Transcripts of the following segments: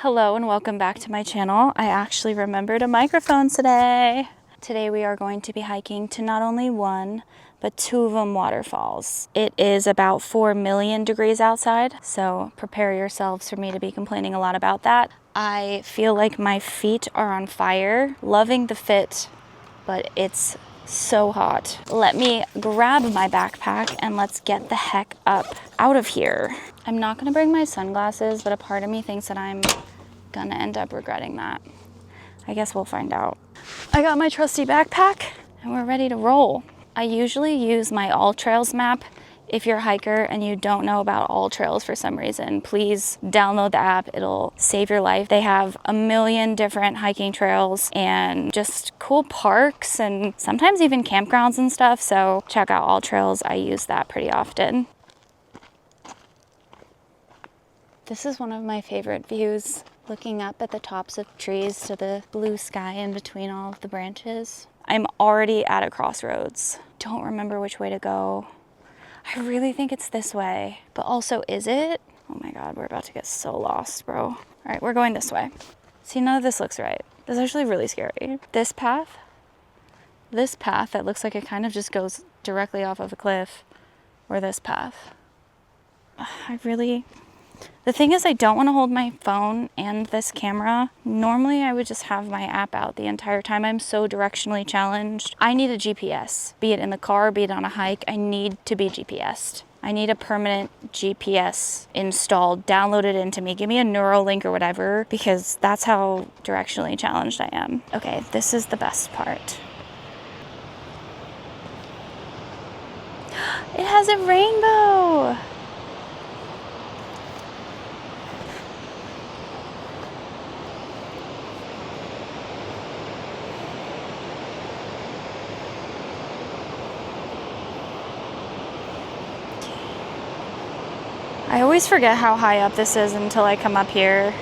Hello and welcome back to my channel. I actually remembered a microphone today. Today we are going to be hiking to not only one, but two of them waterfalls. It is about 4 million degrees outside, so prepare yourselves for me to be complaining a lot about that. I feel like my feet are on fire, loving the fit, but it's so hot. Let me grab my backpack and let's get the heck up out of here. I'm not gonna bring my sunglasses, but a part of me thinks that I'm gonna end up regretting that. I guess we'll find out. I got my trusty backpack and we're ready to roll. I usually use my All Trails map. If you're a hiker and you don't know about All Trails for some reason, please download the app. It'll save your life. They have a million different hiking trails and just cool parks and sometimes even campgrounds and stuff. So check out All Trails. I use that pretty often. This is one of my favorite views, looking up at the tops of trees to the blue sky in between all of the branches. I'm already at a crossroads. Don't remember which way to go. I really think it's this way, but also is it? Oh my God, we're about to get so lost, bro. All right, we're going this way. See, none of this looks right. This is actually really scary. This path that looks like it kind of just goes directly off of a cliff, or this path. The thing is, I don't want to hold my phone and this camera. Normally, I would just have my app out the entire time. I'm so directionally challenged. I need a GPS, be it in the car, be it on a hike. I need to be GPSed. I need a permanent GPS installed, downloaded into me. Give me a Neuralink or whatever, because that's how directionally challenged I am. Okay, this is the best part. It has a rainbow. I always forget how high up this is until I come up here.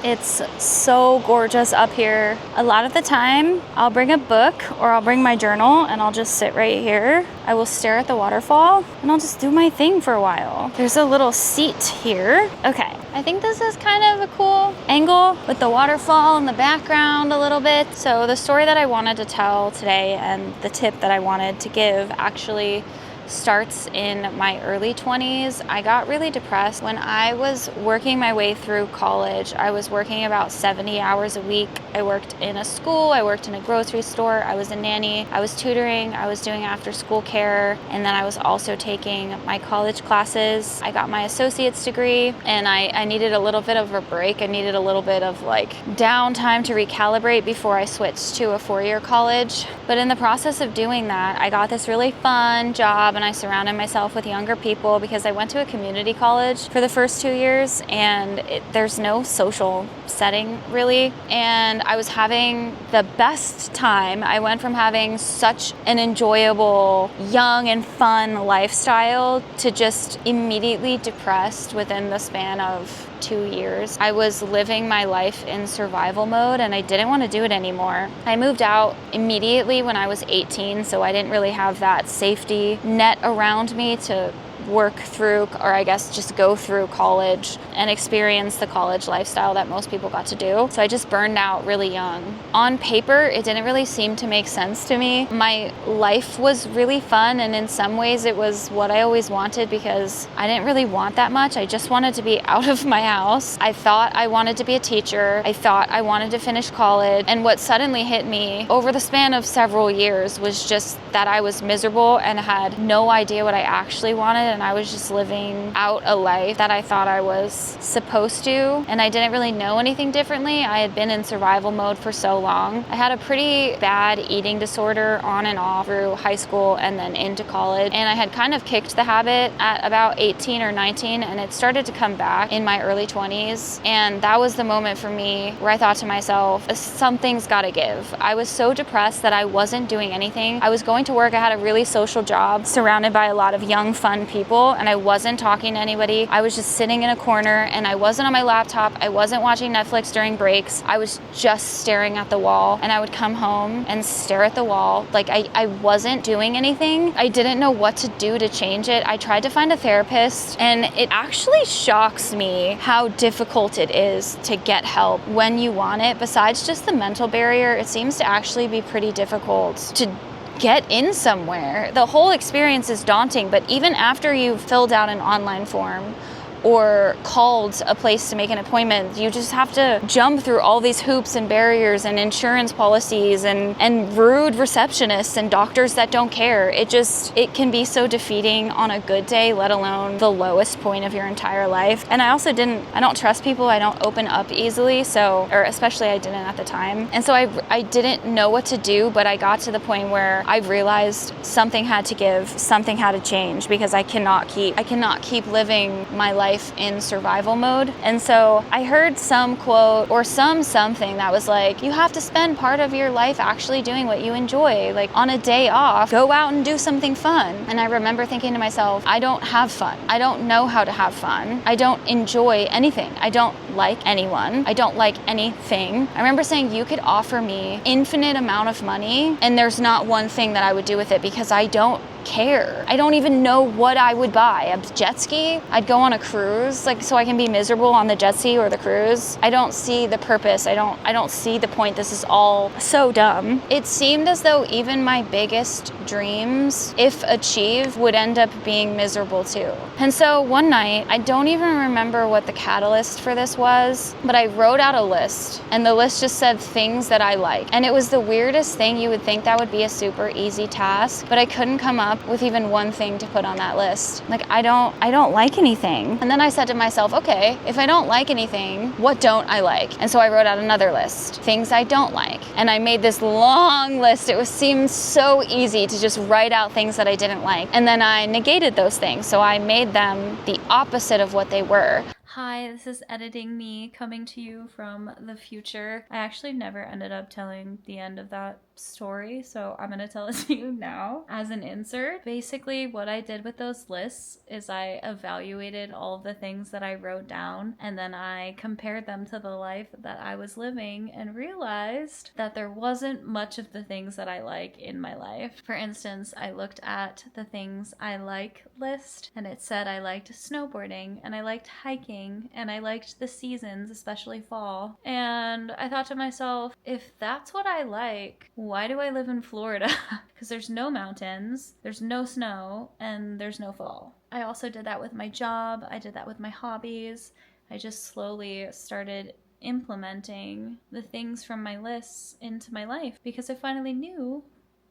It's so gorgeous up here. A lot of the time, I'll bring a book or I'll bring my journal and I'll just sit right here. I will stare at the waterfall and I'll just do my thing for a while. There's a little seat here. Okay, I think this is kind of a cool angle with the waterfall in the background a little bit. So the story that I wanted to tell today and the tip that I wanted to give actually starts in my early 20s. I got really depressed when I was working my way through college. I was working about 70 hours a week. I worked in a school, I worked in a grocery store, I was a nanny, I was tutoring, I was doing after school care, and then I was also taking my college classes. I got my associate's degree and I needed a little bit of a break. I needed a little bit of like downtime to recalibrate before I switched to a 4-year college. But in the process of doing that, I got this really fun job and I surrounded myself with younger people because I went to a community college for the first 2 years and there's no social setting really. And I was having the best time. I went from having such an enjoyable, young and fun lifestyle to just immediately depressed within the span of 2 years. I was living my life in survival mode and I didn't want to do it anymore. I moved out immediately when I was 18, so I didn't really have that safety net around me to work through, or I guess just go through college and experience the college lifestyle that most people got to do. So I just burned out really young. On paper, it didn't really seem to make sense to me. My life was really fun and in some ways it was what I always wanted because I didn't really want that much. I just wanted to be out of my house. I thought I wanted to be a teacher. I thought I wanted to finish college. And what suddenly hit me over the span of several years was just that I was miserable and had no idea what I actually wanted. And I was just living out a life that I thought I was supposed to, and I didn't really know anything differently. I had been in survival mode for so long. I had a pretty bad eating disorder on and off through high school and then into college, and I had kind of kicked the habit at about 18 or 19, and it started to come back in my early 20s, and that was the moment for me where I thought to myself, something's gotta give. I was so depressed that I wasn't doing anything. I was going to work, I had a really social job surrounded by a lot of young, fun people, people and I wasn't talking to anybody. I was just sitting in a corner and I wasn't on my laptop. I wasn't watching Netflix during breaks. I was just staring at the wall, and I would come home and stare at the wall. Like I wasn't doing anything. I didn't know what to do to change it. I tried to find a therapist, and it actually shocks me how difficult it is to get help when you want it. Besides just the mental barrier, it seems to actually be pretty difficult to get in somewhere. The whole experience is daunting, but even after you've filled out an online form or called a place to make an appointment, you just have to jump through all these hoops and barriers and insurance policies and rude receptionists and doctors that don't care. It can be so defeating on a good day, let alone the lowest point of your entire life. And I don't trust people. I don't open up easily, or especially I didn't at the time. And so I didn't know what to do, but I got to the point where I realized something had to give, something had to change, because I cannot keep living my life in survival mode. And so I heard some quote or something that was like, you have to spend part of your life actually doing what you enjoy. Like on a day off, go out and do something fun. And I remember thinking to myself, I don't have fun. I don't know how to have fun. I don't enjoy anything. I don't like anyone. I don't like anything. I remember saying, you could offer me infinite amount of money and there's not one thing that I would do with it, because I don't care. I don't even know what I would buy. A jet ski? I'd go on a cruise, like, so I can be miserable on the jet ski or the cruise. I don't see the purpose. I don't see the point. This is all so dumb. It seemed as though even my biggest dreams, if achieved, would end up being miserable too. And so one night, I don't even remember what the catalyst for this was, but I wrote out a list, and the list just said things that I like. And it was the weirdest thing. You would think that would be a super easy task, but I couldn't come up with even one thing to put on that list. Like, I don't like anything. And then I said to myself, okay, if I don't like anything, what don't I like? And so I wrote out another list, things I don't like. And I made this long list. It seemed so easy to just write out things that I didn't like. And then I negated those things. So I made them the opposite of what they were. Hi, this is editing me coming to you from the future. I actually never ended up telling the end of that story, so I'm gonna tell it to you now as an insert. Basically, what I did with those lists is I evaluated all of the things that I wrote down, and then I compared them to the life that I was living and realized that there wasn't much of the things that I like in my life. For instance, I looked at the things I like list, and it said I liked snowboarding and I liked hiking and I liked the seasons, especially fall. And I thought to myself, if that's what I like, why do I live in Florida? Because there's no mountains, there's no snow, and there's no fall. I also did that with my job. I did that with my hobbies. I just slowly started implementing the things from my lists into my life because I finally knew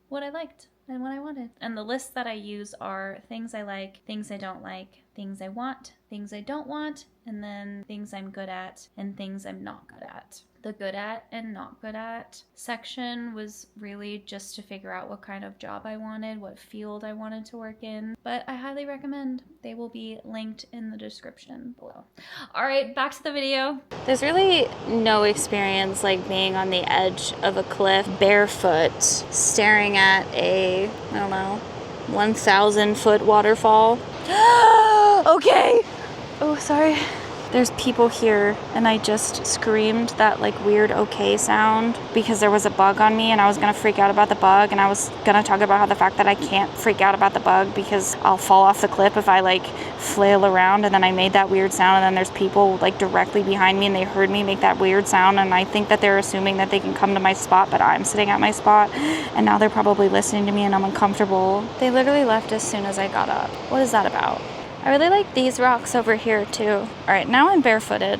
what I liked and what I wanted. And the lists that I use are things I like, things I don't like, things I want, things I don't want, and then things I'm good at and things I'm not good at. The good at and not good at section was really just to figure out what kind of job I wanted, what field I wanted to work in, but I highly recommend. They will be linked in the description below. All right, back to the video. There's really no experience like being on the edge of a cliff, barefoot, staring at a, 1,000-foot waterfall. Okay. Oh, sorry. There's people here, and I just screamed that like weird okay sound because there was a bug on me and I was gonna freak out about the bug, and I was gonna talk about how the fact that I can't freak out about the bug because I'll fall off the cliff if I like flail around, and then I made that weird sound, and then there's people like directly behind me and they heard me make that weird sound, and I think that they're assuming that they can come to my spot, but I'm sitting at my spot, and now they're probably listening to me and I'm uncomfortable. They literally left as soon as I got up. What is that about? I really like these rocks over here too. All right, now I'm barefooted.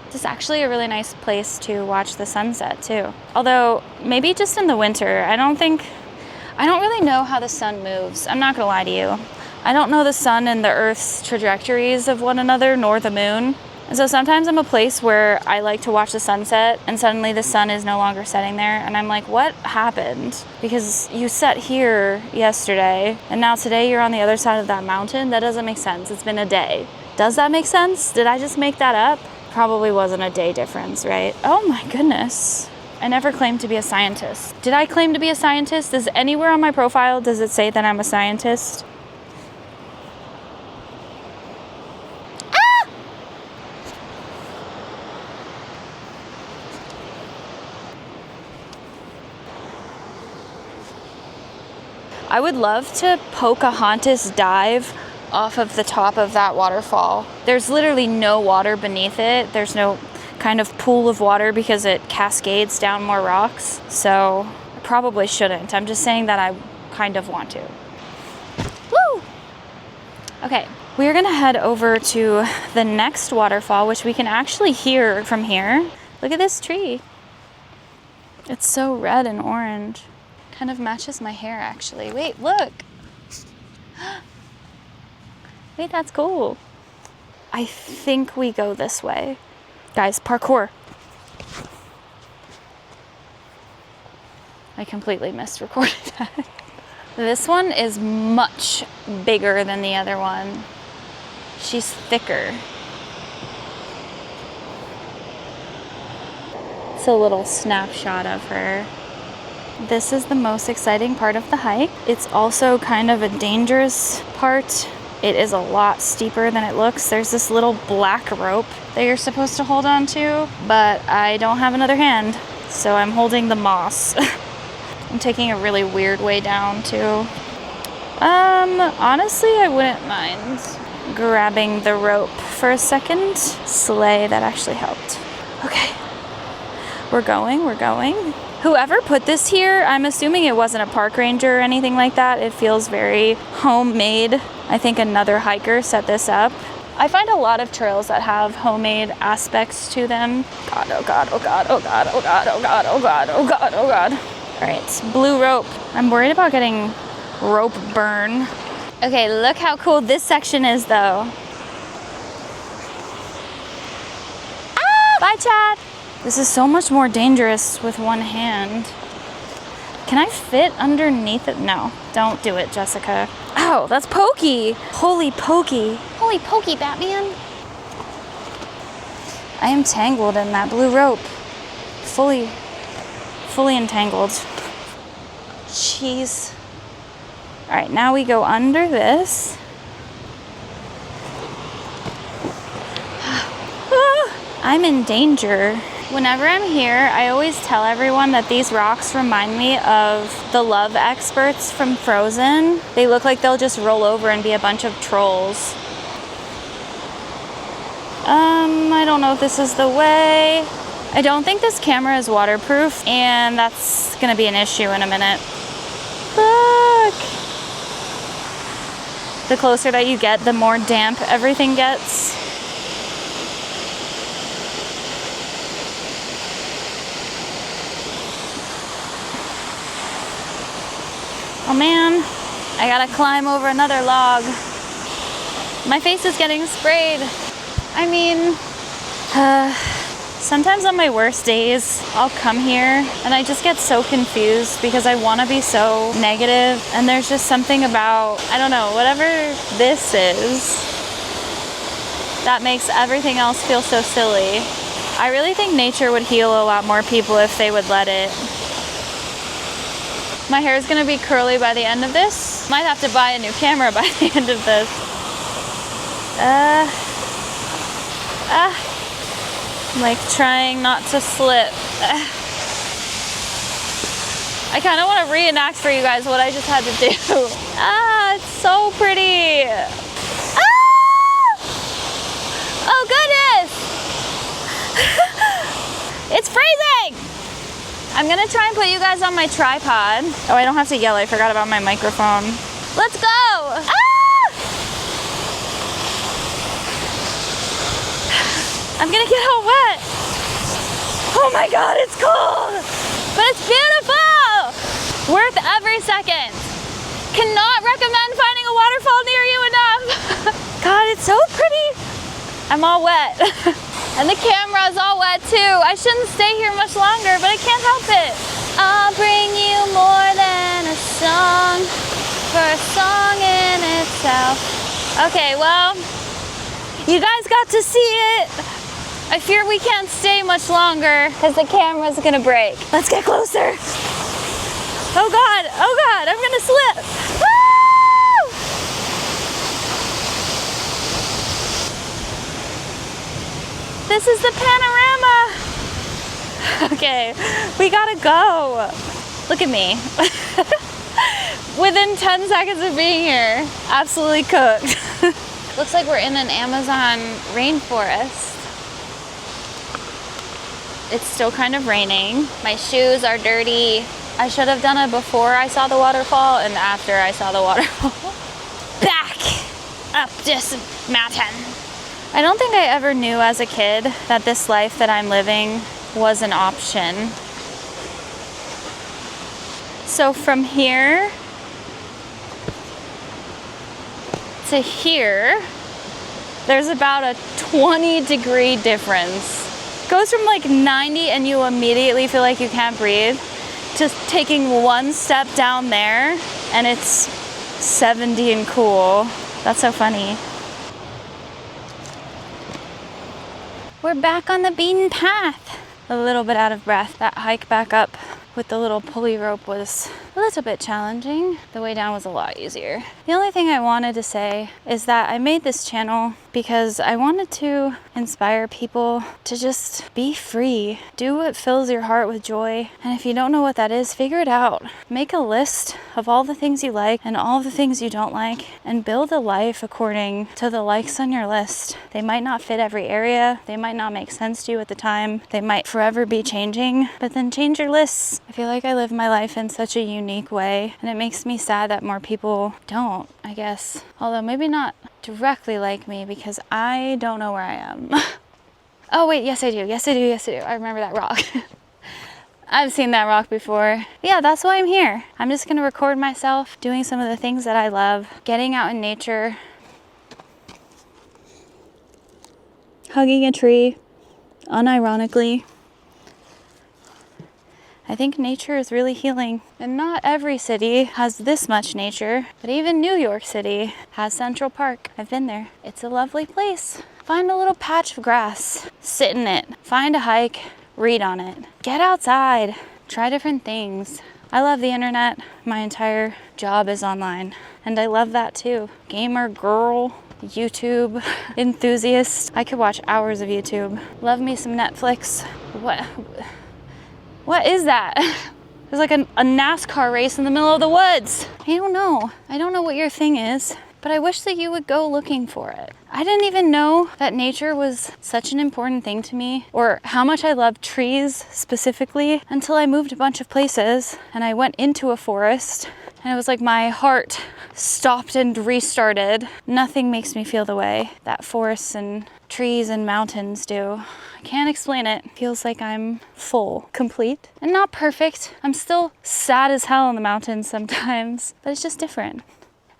This is actually a really nice place to watch the sunset too. Although maybe just in the winter. I don't really know how the sun moves. I'm not gonna lie to you. I don't know the sun and the earth's trajectories of one another, nor the moon. And so sometimes I'm a place where I like to watch the sunset and suddenly the sun is no longer setting there. And I'm like, what happened? Because you set here yesterday and now today you're on the other side of that mountain. That doesn't make sense. It's been a day. Does that make sense? Did I just make that up? Probably wasn't a day difference, right? Oh my goodness. I never claimed to be a scientist. Did I claim to be a scientist? Does anywhere on my profile, does it say that I'm a scientist? Ah! I would love to Pocahontas dive off of the top of that waterfall. There's literally no water beneath it. There's no kind of pool of water because it cascades down more rocks. So I probably shouldn't. I'm just saying that I kind of want to. Woo! Okay, we're gonna head over to the next waterfall, which we can actually hear from here. Look at this tree. It's so red and orange. Kind of matches my hair actually. Wait, look. Wait, that's cool. I think we go this way. Guys, parkour. I completely misrecorded that. This one is much bigger than the other one. She's thicker. It's a little snapshot of her. This is the most exciting part of the hike. It's also kind of a dangerous part. It is a lot steeper than it looks. There's this little black rope that you're supposed to hold on to, but I don't have another hand, so I'm holding the moss. I'm taking a really weird way down too. Honestly, I wouldn't mind grabbing the rope for a second. Slay, that actually helped. Okay, we're going. Whoever put this here, I'm assuming it wasn't a park ranger or anything like that. It feels very homemade. I think another hiker set this up. I find a lot of trails that have homemade aspects to them. God, oh God, oh God, oh God, oh God, oh God, oh God, oh God, oh God. All right, blue rope. I'm worried about getting rope burn. Okay, look how cool this section is though. Ah! Bye, Chad. This is so much more dangerous with one hand. Can I fit underneath it? No, don't do it, Jessica. Oh, that's pokey. Holy pokey. Holy pokey, Batman. I am tangled in that blue rope. Fully entangled. Jeez. All right, now we go under this. I'm in danger. Whenever I'm here, I always tell everyone that these rocks remind me of the love experts from Frozen. They look like they'll just roll over and be a bunch of trolls. I don't know if this is the way. I don't think this camera is waterproof, and that's gonna be an issue in a minute. Look! The closer that you get, the more damp everything gets. Oh man, I gotta climb over another log. My face is getting sprayed. I mean, sometimes on my worst days, I'll come here and I just get so confused because I wanna be so negative, and there's just something about, I don't know, whatever this is, that makes everything else feel so silly. I really think nature would heal a lot more people if they would let it. My hair is gonna be curly by the end of this. Might have to buy a new camera by the end of this. I'm like trying not to slip. I kind of want to reenact for you guys what I just had to do. It's so pretty. Oh goodness! It's freezing! I'm gonna try and put you guys on my tripod. Oh, I don't have to yell, I forgot about my microphone. Let's go! I'm gonna get all wet. Oh my God, it's cold, but it's beautiful. Worth every second. Cannot recommend finding a waterfall near you enough. God, it's so pretty. I'm all wet. And the camera's all wet too. I shouldn't stay here much longer, but I can't help it. I'll bring you more than a song, for a song in itself. Okay, well, you guys got to see it. I fear we can't stay much longer because the camera's gonna break. Let's get closer. Oh God, I'm gonna slip. Woo! This is the panorama. Okay, we gotta go. Look at me. Within 10 seconds of being here, absolutely cooked. Looks like we're in an Amazon rainforest. It's still kind of raining. My shoes are dirty. I should have done it before I saw the waterfall and after I saw the waterfall. Back up this mountain. I don't think I ever knew as a kid that this life that I'm living was an option. So from here to here, there's about a 20-degree difference. It goes from like 90 and you immediately feel like you can't breathe to taking one step down there and it's 70 and cool. That's so funny. We're back on the beaten path. A little bit out of breath. That hike back up with the little pulley rope was a little bit challenging. The way down was a lot easier. The only thing I wanted to say is that I made this channel because I wanted to inspire people to just be free. Do what fills your heart with joy. And if you don't know what that is, figure it out. Make a list of all the things you like and all the things you don't like and build a life according to the likes on your list. They might not fit every area. They might not make sense to you at the time. They might forever be changing, but then change your lists. I feel like I live my life in such a unique way and it makes me sad that more people don't, I guess. Although maybe not directly like me because I don't know where I am. Oh wait, yes I do. I remember that rock. I've seen that rock before. Yeah, that's why I'm here. I'm just gonna record myself doing some of the things that I love, getting out in nature, hugging a tree, unironically. I think nature is really healing. And not every city has this much nature, but even New York City has Central Park. I've been there. It's a lovely place. Find a little patch of grass, sit in it, find a hike, read on it. Get outside, try different things. I love the internet. My entire job is online, and I love that too. Gamer girl, YouTube enthusiast. I could watch hours of YouTube. Love me some Netflix. What is that? There's like a NASCAR race in the middle of the woods. I don't know what your thing is, but I wish that you would go looking for it. I didn't even know that nature was such an important thing to me, or how much I love trees specifically, until I moved a bunch of places and I went into a forest and it was like my heart stopped and restarted. Nothing makes me feel the way that forests and trees and mountains do. I can't explain it. Feels like I'm full, complete, and not perfect. I'm still sad as hell in the mountains sometimes, but it's just different.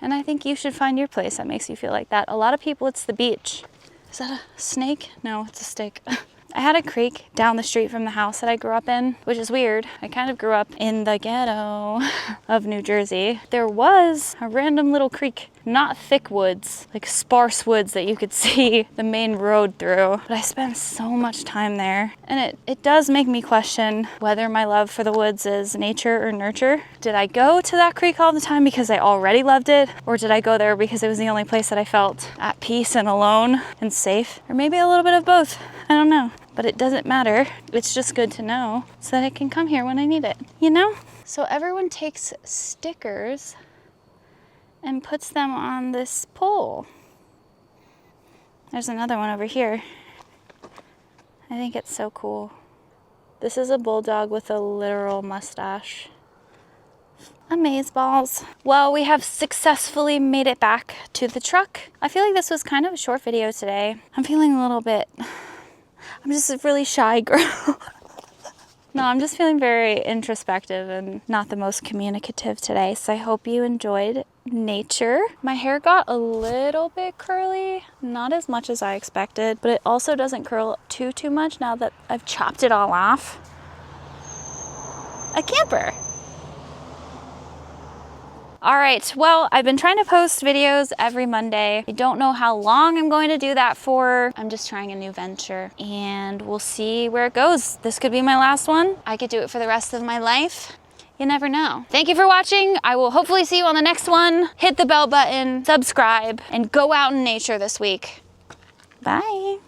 And I think you should find your place that makes you feel like that. A lot of people, it's the beach. Is that a snake? No, it's a stick. I had a creek down the street from the house that I grew up in, which is weird. I kind of grew up in the ghetto of New Jersey. There was a random little creek, not thick woods, like sparse woods that you could see the main road through. But I spent so much time there. And it does make me question whether my love for the woods is nature or nurture. Did I go to that creek all the time because I already loved it? Or did I go there because it was the only place that I felt at peace and alone and safe? Or maybe a little bit of both. I don't know. But it doesn't matter. It's just good to know so that I can come here when I need it, you know? So everyone takes stickers and puts them on this pole. There's another one over here. I think it's so cool. This is a bulldog with a literal mustache. Amazeballs. Well, we have successfully made it back to the truck. I feel like this was kind of a short video today. I'm feeling a little bit... I'm just a really shy girl. No, I'm just feeling very introspective and not the most communicative today. So I hope you enjoyed nature. My hair got a little bit curly, not as much as I expected, but it also doesn't curl too much now that I've chopped it all off. A camper. All right, well, I've been trying to post videos every Monday. I don't know how long I'm going to do that for. I'm just trying a new venture and we'll see where it goes. This could be my last one. I could do it for the rest of my life. You never know. Thank you for watching. I will hopefully see you on the next one. Hit the bell button, subscribe, and go out in nature this week. Bye.